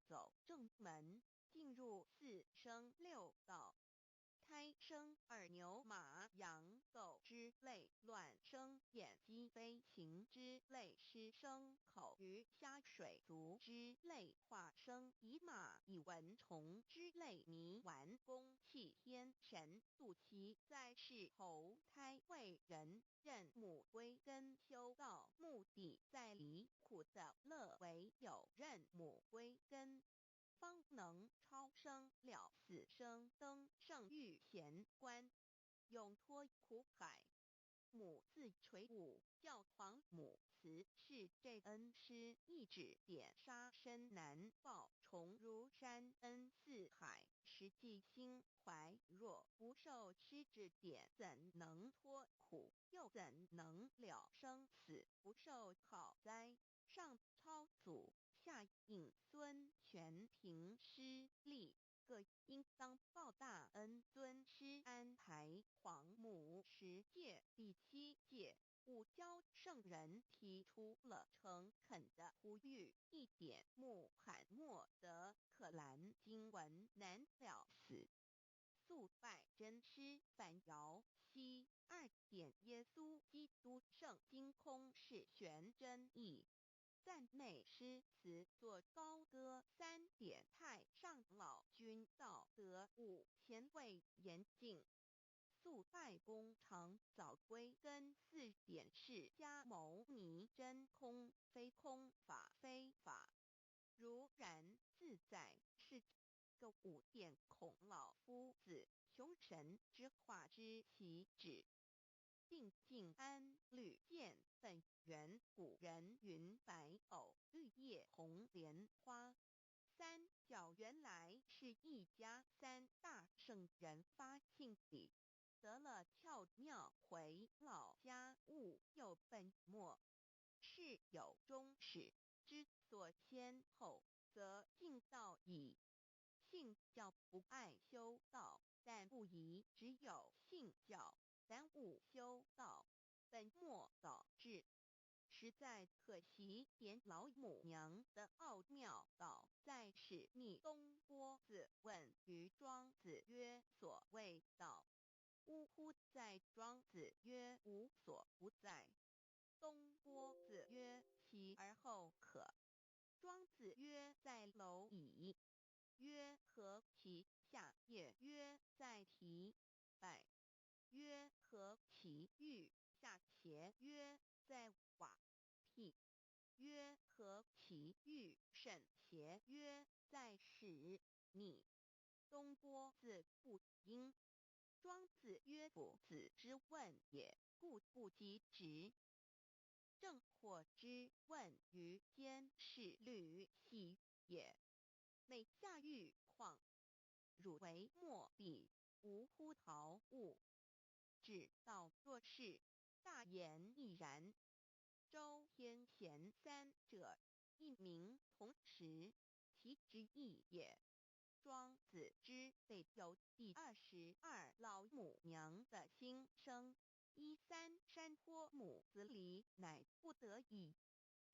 走正门，进入四生六道。胎生二牛马羊狗之类卵生眼鸡飞禽之类狮生口鱼虾水族之类化生以马以蚊虫之类泥丸公气天神度其在世投胎为人，任母归根修道，目的在离苦的乐为有任母归根，方能超生了死生，登圣域贤官，永脱苦海。母自垂武，教皇母慈是这恩师，一指点杀身难报，重如山恩似海，实际心怀若不受师指点，怎能脱苦？又怎能了生死？不受好灾，上超祖，下应孙权凭师力，各应当报大恩。尊师安排皇母10诫，第7诫，武教圣人提出了诚恳的呼吁，一点穆罕默德可兰经文难了死。肃拜真师反摇西2点，耶稣基督圣经空是玄真义。赞美诗词作高歌3点，太上老君道德5，前卫严谨。肃拜功常早归根4点，释迦牟尼真空非空，法非法，如然自在是个5点，孔老夫子雄神之化之其旨。定静安律见本源，古人云白藕绿叶红莲花。三角原来是一家3大圣人发庆礼，得了窍妙，回老家务又本末，事有终始，之所先后，则敬道矣。信教不爱修道，但不宜只有信教耽误修道，本末倒置，实在可惜。点老母娘的奥妙道在使逆东郭子问于庄子曰：所谓道，呜呼！在庄子曰：无所不在。东郭子曰：其而后可。庄子曰：在蝼蚁。曰：何其下也？曰：在蹄。百。曰：何其欲？下且。曰：在瓦辟。曰：何其欲？甚邪？曰：在屎。逆。东郭子不应。庄子曰：夫子之问也，故不及直。正或之问于监视律系也。每下狱况，汝为末必无乎陶物，只道若是，大言亦然。周天贤3者，一名同时，其之义也。庄子之备有第22老母娘的心声，依3山坡母子礼，乃不得已。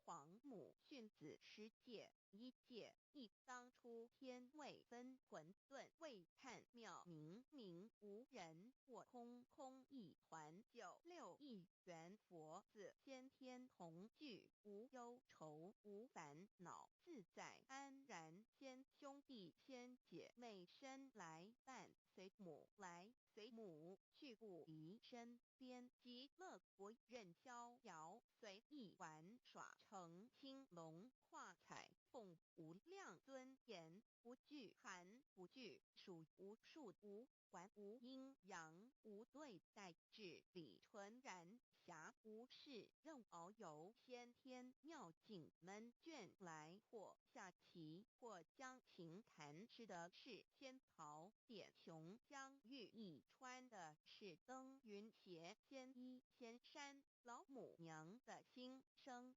皇母训子10诫，1诫，亦当出天未分，混沌未探，妙明明无人，我空空一团。96亿元佛子先天同聚，无忧愁无烦恼，自在安然。先兄弟先姐妹生来伴，随母来随母去，不离身边。极乐国任逍遥，随意玩耍，成青龙画彩凤，无量尊严，不惧寒不惧暑，无数无管无阴阳，无对待，至理纯然，暇无事任遨游。先天妙境门卷来，或下棋，或将琴弹，吃的是仙桃，点琼浆玉翼，穿的是登云鞋，仙衣仙衫。老母娘的心声。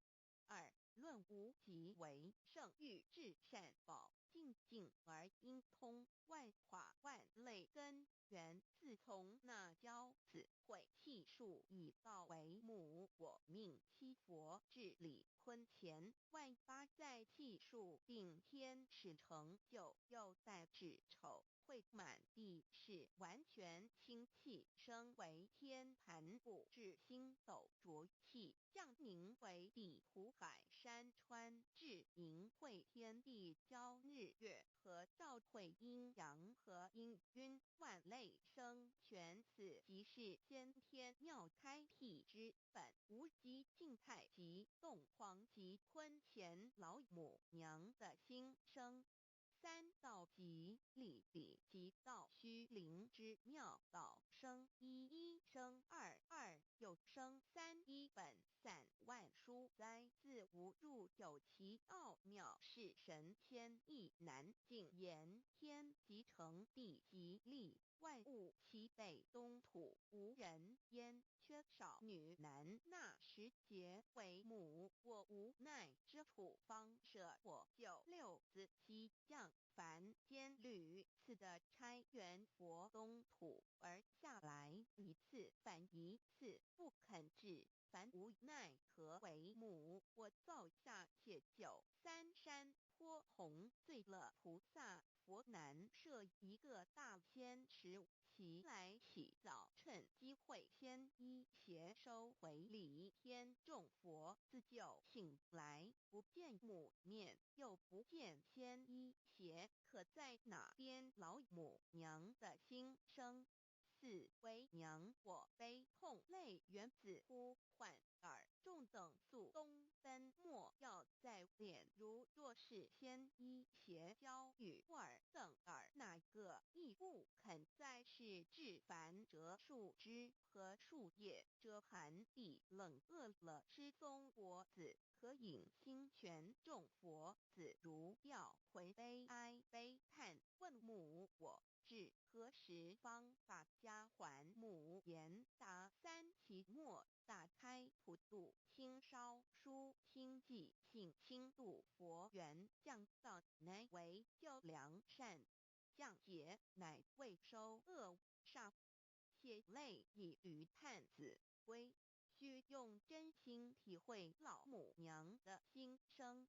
2论无极为圣域，至善宝，静静而应通，万法万类根源。自从那教子会气数以道为母，我命七佛治理坤乾，万八在气数定天时。始成就，又在止丑会满地是完全清气，升为天盘部，至星斗浊气，降凝为地湖海山川，至凝会天地交日月和照会阴阳和阴晕万类生全，此即是先天妙开辟之本，无极静态及动黄及坤乾老母娘的心生。三道即理理即道虚灵之妙道生一，一生二，二又生三，一本散万殊哉，自无入有其奥妙，是神仙亦难尽言。天即成，地即立，万物其北东土，无人焉，缺少女男，纳十节为母。我无奈之处，方舍我就六子西降凡间屡次的差援佛东土而下来一次反一次，不肯至，凡无奈何为母。我造下且就三山坡洪最乐菩萨佛南设一个大仙池，其来洗澡，趁机会先一邪收回礼。天众佛自救醒来，不见母面，又不见先一邪，可在哪边老母娘的心生？四为娘，我悲痛泪源自呼唤耳众等速东奔，莫要再敛。如若是先一邪教与尔等耳，哪个亦不肯再是至凡折树枝和树叶，遮寒地冷，饿了吃松果子，可饮清泉。众佛子如吊魂悲哀悲叹，问母我至何时方把家还母？言答三期末，大开普度，清烧书清寂，性清度佛缘，降道乃为救良善，降劫乃为收恶煞。血泪以于探子归，须用真心体会老母娘的心声。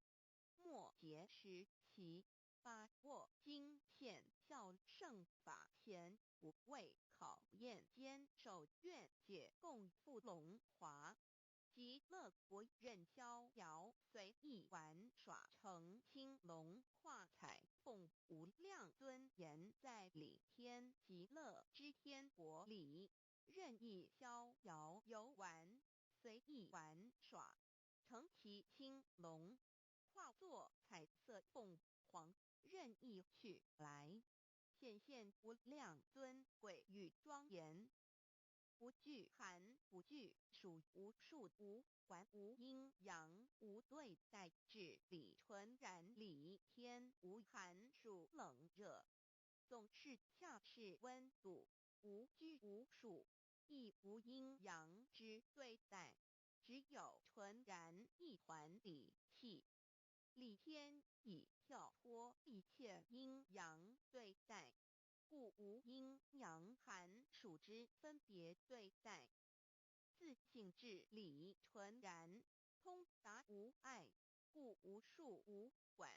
末节时期，把握经现效圣法前，不畏考验，坚守愿解，共赴龙华。极乐国任逍遥随意玩耍，乘青龙化彩凤，无量尊严在里天极乐之天国里，任意逍遥游玩，随意玩耍，乘其青龙，化作彩色凤凰，任意去来，显现无量尊贵与庄严。不惧寒，不惧暑，无数无管，无阴阳，无对待，至理纯然理天，无寒暑冷热，总是恰是温度，无拘无束，亦无阴阳之对待，只有纯然一团理气。理天以跳脱一切阴阳对待，故无阴阳寒暑之分别对待，自性至理纯然，通达无碍，故无束无管，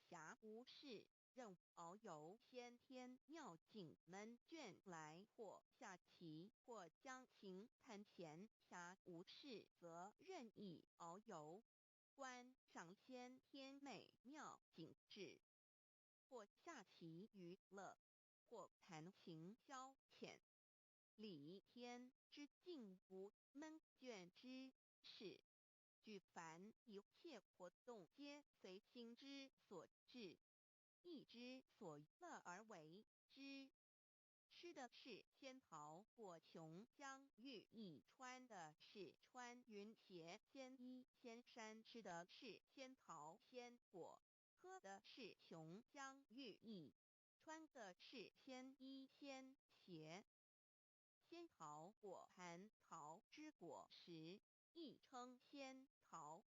暇无事，任遨游先天妙境门卷来，或下棋，或将琴弹弦，暇无事则任意遨游，观赏先天美妙景致，或下棋娱乐，或弹琴消遣。理天之境无闷倦之事，举凡一切活动，皆随心之所至，意之所乐而为之。吃的是仙桃果琼浆玉液，穿的是穿云鞋仙衣仙衫，吃的是仙桃仙果，喝的是琼浆玉液，穿的是仙衣仙鞋。仙桃果，蟠桃之果实，亦称仙桃。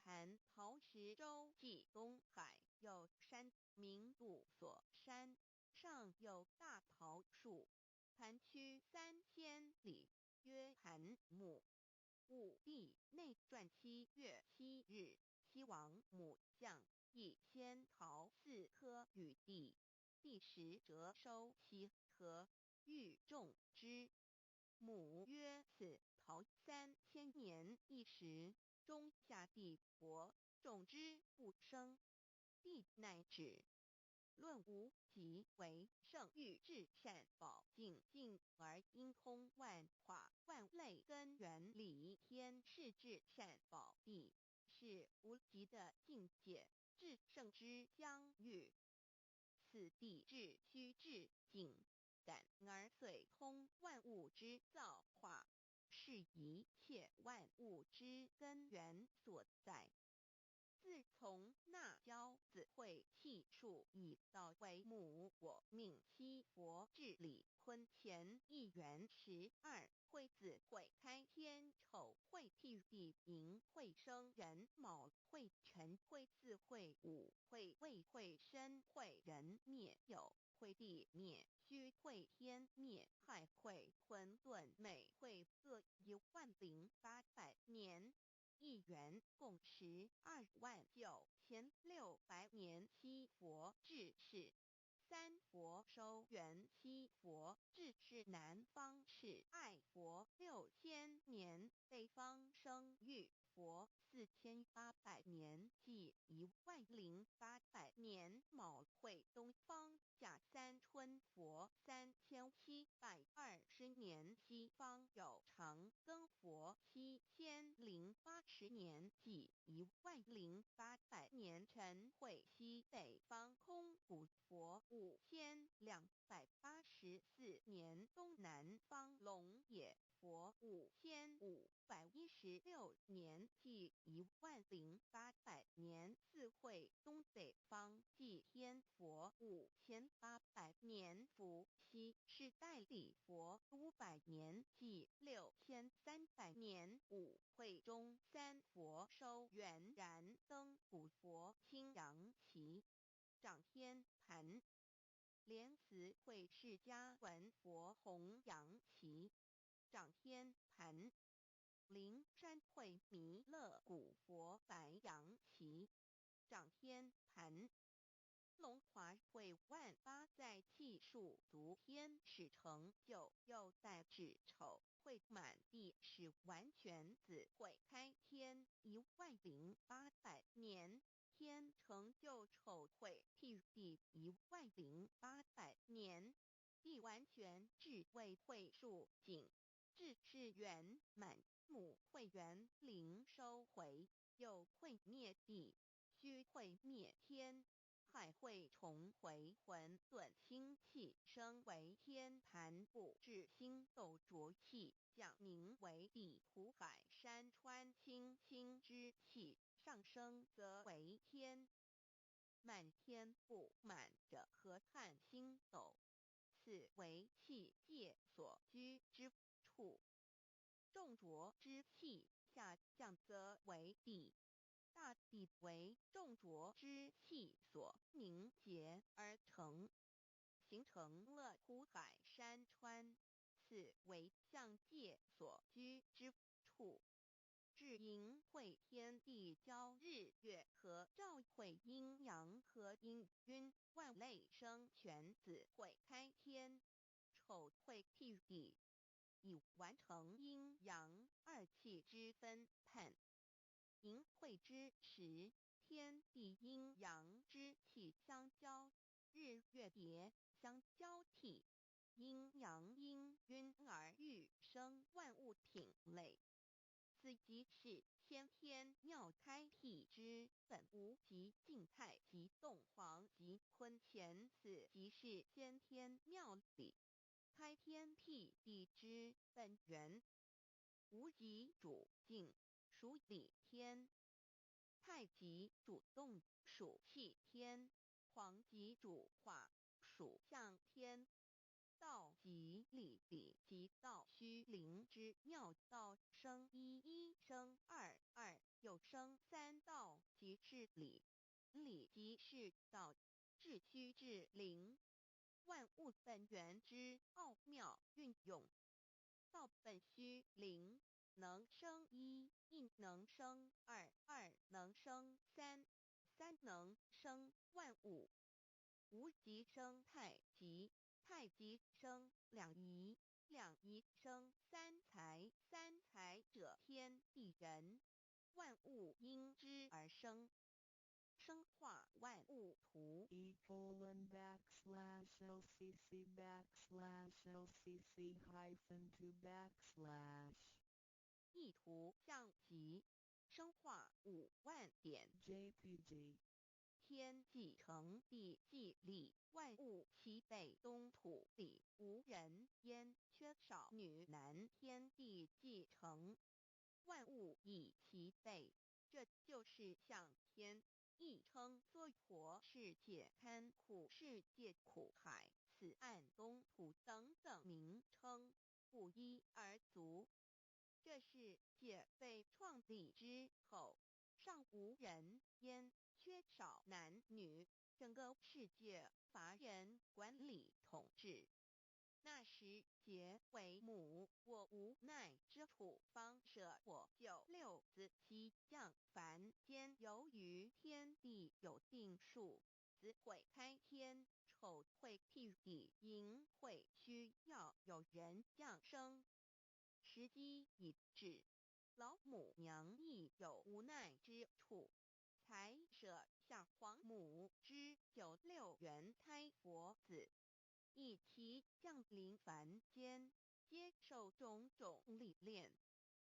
蟠桃实洲际东海有山，名度所山，上有大桃树，盘曲3000里，曰蟠木。武帝内传7月7日，西王母降，一仙桃4颗与地，第10折收7颗，欲种之。母曰：此桃3000年一时，中下地薄，种之不生。帝乃止。论无极为圣域至善宝净净而因空万化万类根源理天是至善宝地，是无极的境界，至圣之疆域。此地至虚至静，感而遂通万物之造化，是一切万物之根源所在。自从那骄子会气数以道为母，我命七佛治理坤乾一元12，会子会开天丑会替地寅会生人卯会辰会巳会午会未会申会人灭酉会地灭戌会天灭亥会混沌每会各10800年。一元共129600年。七佛治世。三佛收元七佛治世，南方是爱佛6000年，北方生玉佛4800年，即10800年。卯会东方甲三春佛3720年，西方有长庚佛7080年，即10800年。辰会西北方空谷佛5284年，东南方龙野佛5516年，即10800年。四会东北方祭天佛5800年，伏羲是代理佛500年，即6300年。五会中三佛收元燃灯古佛青阳旗，掌天盘。莲慈会释迦文佛红阳旗，掌天盘。灵山会弥勒古佛白阳旗，掌天盘。龙华会万八在气数足天使成就，又代指丑会满地是完全子会开天10800年，天成就丑会替地10800年，地完全至为会数尽，至是圆满。母会元灵收回，又会灭地，戌会灭天，亥会重回混沌清气，升为天盘部，至星斗浊气，降凝为地土海山川清清之气，上升则为天。满天不满者何叹星斗，此为气界所居之处。重浊之气下降则为地，大地为重浊之气所凝结而成，形成了土海山川，此为象界所居之处。至寅会天地交日月和照会阴阳和阴晕万类生全子会开天，丑会替地，以完成阴阳二气之分判。寅会之时，天地阴阳之气相交，日月叠相交替，阴阳阴晕而育生万物品类。此即是先天妙开辟之本无极静态及动黄及坤乾，此即是先天妙理开天辟地之本源。无极主静，属理天；太极主动，属气天；黄极主化，属象天。道即理，理即道虚灵之妙道，生一，一生二，二又生三，道即是理，理即是道，至虚至灵，万物本源之奥妙运用。道本虚灵，能生一，一能生二，二能生三，三能生万物，无极生太极，太极生两仪，两仪生三才，三才者天地人，万物因之而生。生化万物图://lcc_lcc-2 意图象棋，生化5万点 JPG 天既成地既立，万物齐备，东土里无人烟，缺少女男，天地既成，万物已齐备。这就是象天，亦称娑婆世界、堪苦世界、苦海、此岸、东土等等名称，不一而足。这世界被创立之后，尚无人烟，缺少男女，整个世界乏人管理统治。那时桀为母，我无奈之处，方舍我九六子七降凡间。由于天地有定数，子会开天，丑会辟地，寅会需要有人降生。时机已至，老母娘亦有无奈之处，才舍下皇母之九六元胎佛子，一齐降临凡间，接受种种历练。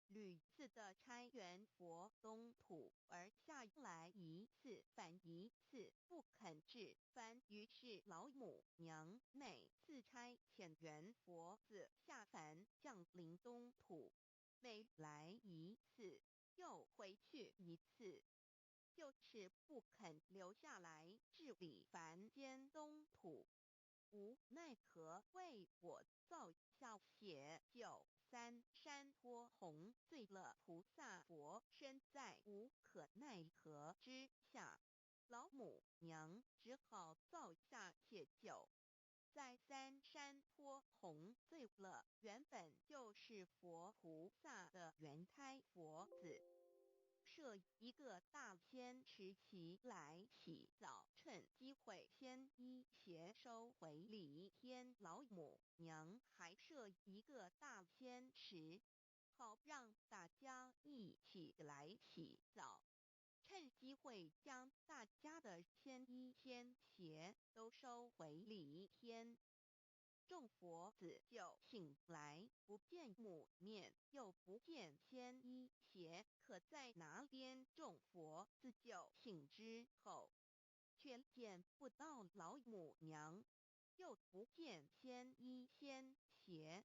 屡次的差元佛东土而下来一次反一次不肯至凡，于是老母娘每次差遣元佛子下凡降临东土，每来一次又回去一次，就是不肯留下来治理凡间东土。无奈何为我造下血救三山托洪罪了菩萨佛，身在无可奈何之下，老母娘只好造下解救。在三山托洪罪了原本就是佛菩萨的原胎佛子，设一个大仙池起来洗澡，趁机会先一邪收回礼天。老母娘还设一个大仙池，好让大家一起来洗澡，趁机会将大家的仙衣仙鞋都收回礼天。众佛子就醒来，不见母面，又不见仙衣鞋，可在哪边？众佛子就醒之后，却见不到老母娘，又不见仙衣仙鞋。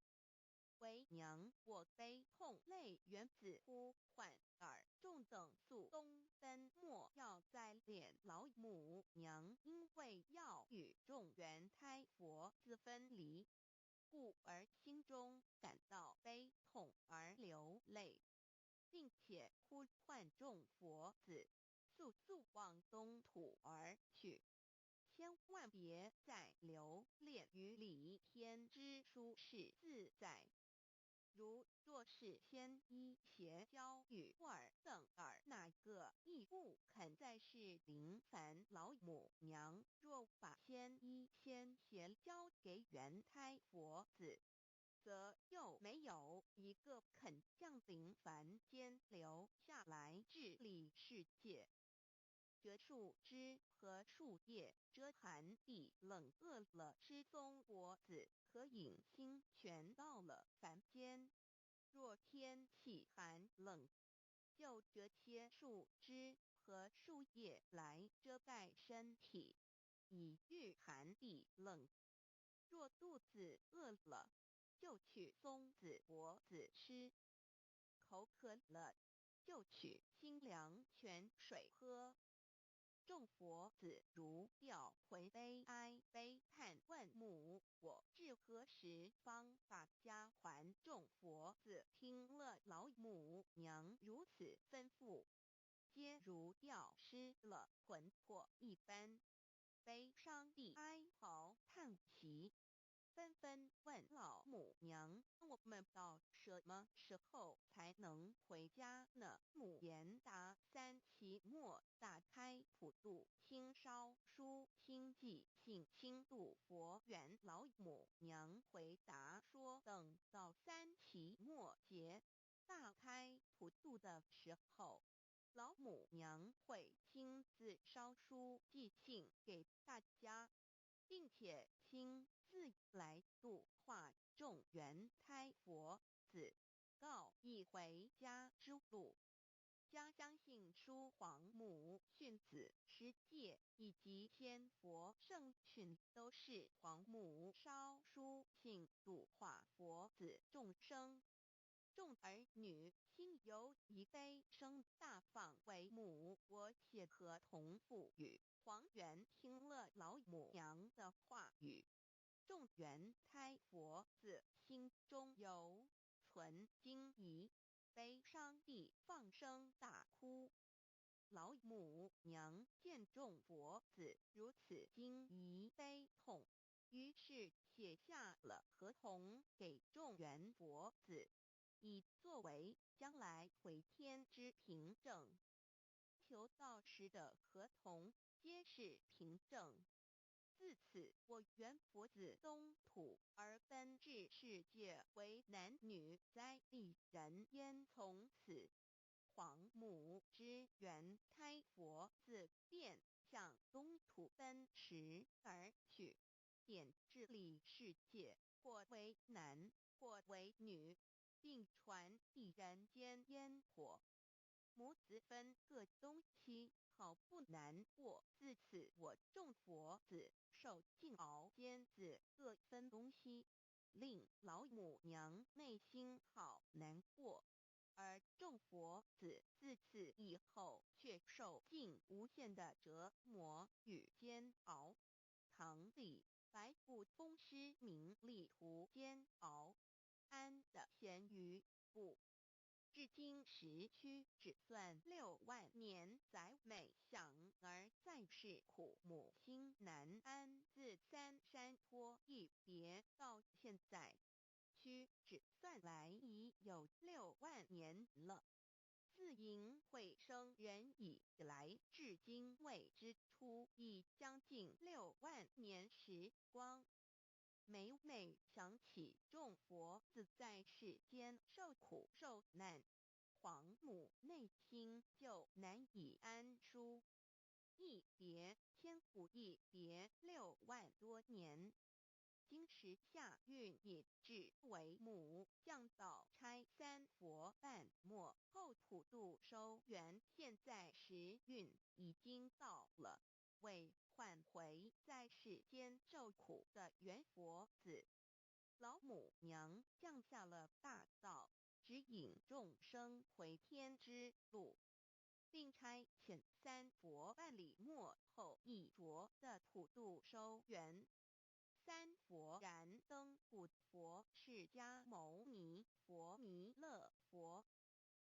为娘我悲痛泪源自呼唤耳众等速东奔，莫要再怜老母娘，因为要与众元胎佛子分离，故而心中感到悲痛而流泪，并且呼唤众佛子速速往东土而去，千万别再留恋于礼天之舒适自在。若是仙衣鞋交与尔等儿，哪个亦不肯再是临凡老母娘？若把仙衣仙鞋交给元胎佛子，则又没有一个肯降临凡间留下来治理世界。折树枝和树叶遮寒地冷，饿了吃松果子，可饮清泉，到了凡间。若天气寒冷，就折些树枝和树叶来遮盖身体，以御寒地冷。若肚子饿了，就取松子果子吃；口渴了，就取清凉泉水喝。众佛子如吊回悲哀悲叹，问母我至何时方把家还？众佛子听了老母娘如此吩咐，皆如吊失了魂魄一般，悲伤地哀嚎叹息，纷纷纷问老母娘：“我们到什么时候才能回家呢？”母言答：“3期末大开普渡，清烧书清寂，信清度佛缘。”老母娘回答说：“等到3期末节大开普渡的时候，老母娘会亲自烧书寄信给大家，并且亲自来度化众缘胎佛子，告一回家之路。”家相信书皇母训子师戒以及千佛圣训都是皇母烧书信度化佛子众生。众儿女心有一悲，生大放为母。我写合同赋予黄元，听了老母娘的话语，众缘胎佛子心中有存惊疑，悲伤地放声大哭。老母娘见众佛子如此惊疑悲痛，于是写下了合同给众缘佛子，以作为将来回天之凭证。求道时的合同皆是凭证。自此，我缘佛子东土而奔至世界为男女灾地人烟，从此皇母之缘胎佛子便向东土奔驰而去，点治理世界，或为男，或为女，并传递人间烟火。母子分各东西，好不难过。自此，我众佛子受尽熬煎子各分东西，令老母娘内心好难过。而众佛子自此以后却受尽无限的折磨与煎熬。唐李白骨风湿名利图煎熬，安的咸鱼不。至今时区只算6万年，载美享而在世苦，母心难安。自三山托一别到现在，区只算来已有6万年了。自寅会生人以来，至今未知出，已将近6万年时光。每每想起众佛子在世间受苦受难，皇母内心就难以安舒。一别千古，一别6万多年。今时下运也至为母，降道差3佛半末后普渡收圆，现在时运已经到了，为唤回在世间受苦的缘佛子，老母娘降下了大道，指引众生回天之路，并差遣3佛办理末后一着的普渡收圆。3佛燃灯古佛、释迦牟尼佛、弥勒佛，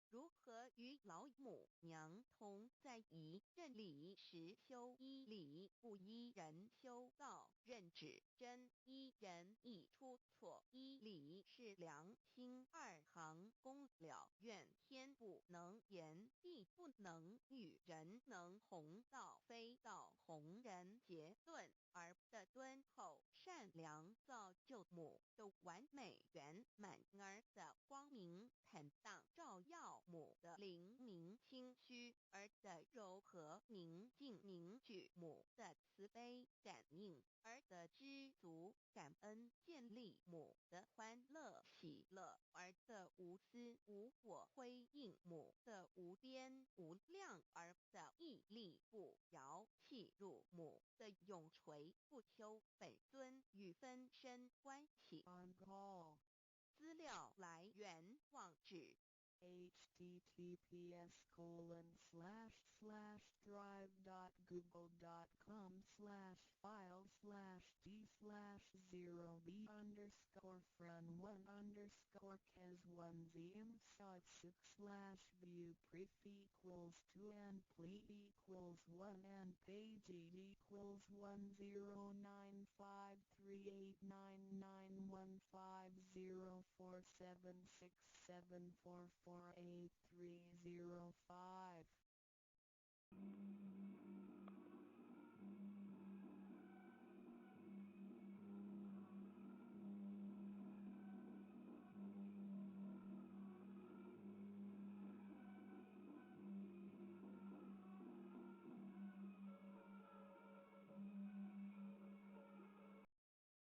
如何与老母娘同在一任理时修一理，不依人修道，任指真一人一出错，一理是良心，2行公了愿，天不能言，地不能语，人能弘道，非道弘人。结论而的敦厚善良，造就母的完美圆满，儿的光明坦荡，照耀母的灵明清虚，儿的柔和宁静凝聚母的慈悲感应，儿的知足感恩建立母的欢乐喜乐，儿的无私无我辉映母的无边无量，儿的屹立不摇契入母的永垂不朽本尊与分身关系。 On call. 资料来源网址https://drive.google.com/file/d /0 b underscore front 1 underscore cas 1 z inside 6/view pref equals 2 and ple equals 1 and page equals 109538991504767448305.